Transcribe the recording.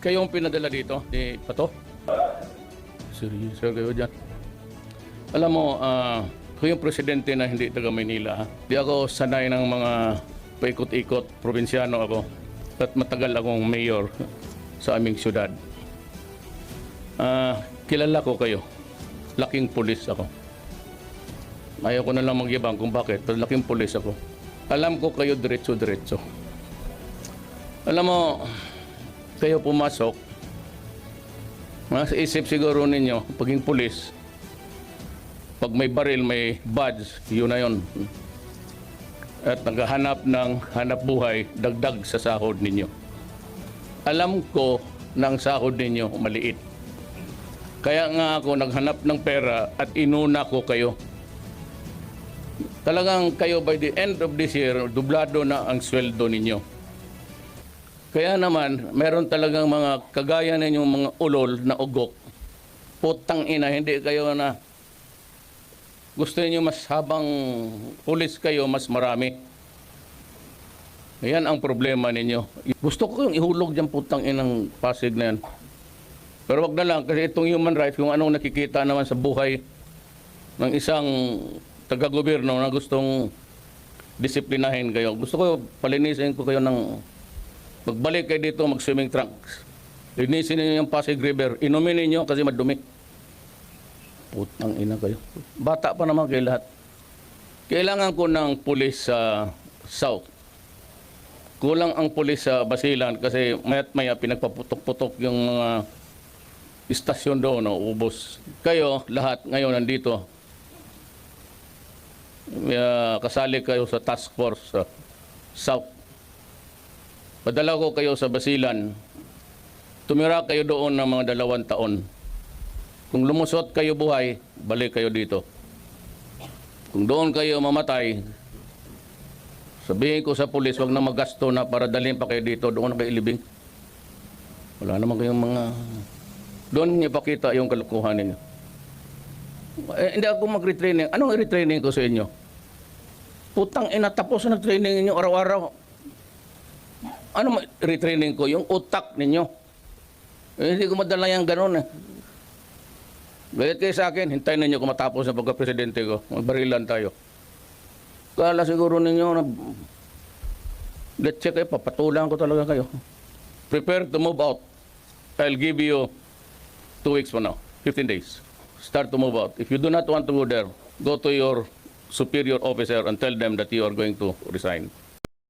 Kayong pinadala dito ni Pato? Seryoso kayo dyan. Alam mo, ako yung presidente na hindi taga Maynila. Di ako sanay ng mga paikot-ikot. Probinsyano ako. At matagal akong mayor sa aming syudad. Kilala ko kayo. Laking pulis ako. Ayaw ko na lang magyabang kung bakit. Pero laking pulis ako. Alam ko kayo diretso-diretso. Alam mo, kayo pumasok, nasa isip siguro ninyo, paging pulis, pag may baril, may badge, yun na yun. At naghahanap ng hanap buhay, dagdag sa sahod ninyo. Alam ko na ang sahod ninyo maliit. Kaya nga ako naghanap ng pera at inuna ko kayo. Talagang kayo by the end of this year, dublado na ang sweldo ninyo. Kaya naman, meron talagang mga kagaya ninyong mga ulol na ugok. Putang ina, hindi kayo na gusto niyo mas habang pulis kayo, mas marami. Yan ang problema ninyo. Gusto ko yung ihulog dyan putang inang Pasig na yan. Pero wag na lang, kasi itong human rights, kung anong nakikita naman sa buhay ng isang taga-gobyerno na gustong disiplinahin kayo. Gusto ko, palinisin ko kayo ng magbalik kayo dito, mag-swimming trunks. Linisin niyo yung Pasig River. Inumin niyo kasi madumi. Putang ina kayo. Bata pa naman kayo lahat. Kailangan ko ng pulis sa South. Kulang ang pulis sa Basilan kasi maya't maya pinagpaputok-putok yung mga istasyon doon, ubos. Kayo, lahat ngayon nandito. Kasali kayo sa task force sa South. Padala ko kayo sa Basilan. Tumira kayo doon ng mga 2 taon. Kung lumusot kayo buhay, balik kayo dito. Kung doon kayo mamatay, sabihin ko sa pulis, wag na magasto na para dalhin pa kayo dito, doon na kayo ilibing. Wala naman kayong mga... Doon niyo pakita yung kalukuhan ninyo. Hindi ako mag-retraining. Anong retraining ko sa inyo? Putang ina, tapos na training ninyo araw-araw. Ano retraining ko? Yung utak ninyo. Hindi ko madala yung gano'n eh. Gayat kayo sa akin, hintayin ninyo kung matapos na pagka-presidente ko. Magbarilan tayo. Kala siguro ninyo na let's check kayo, papatulan ko talaga kayo. Prepare to move out. I'll give you 2 weeks from now, 15 days. Start to move out. If you do not want to go there, go to your superior officer and tell them that you are going to resign.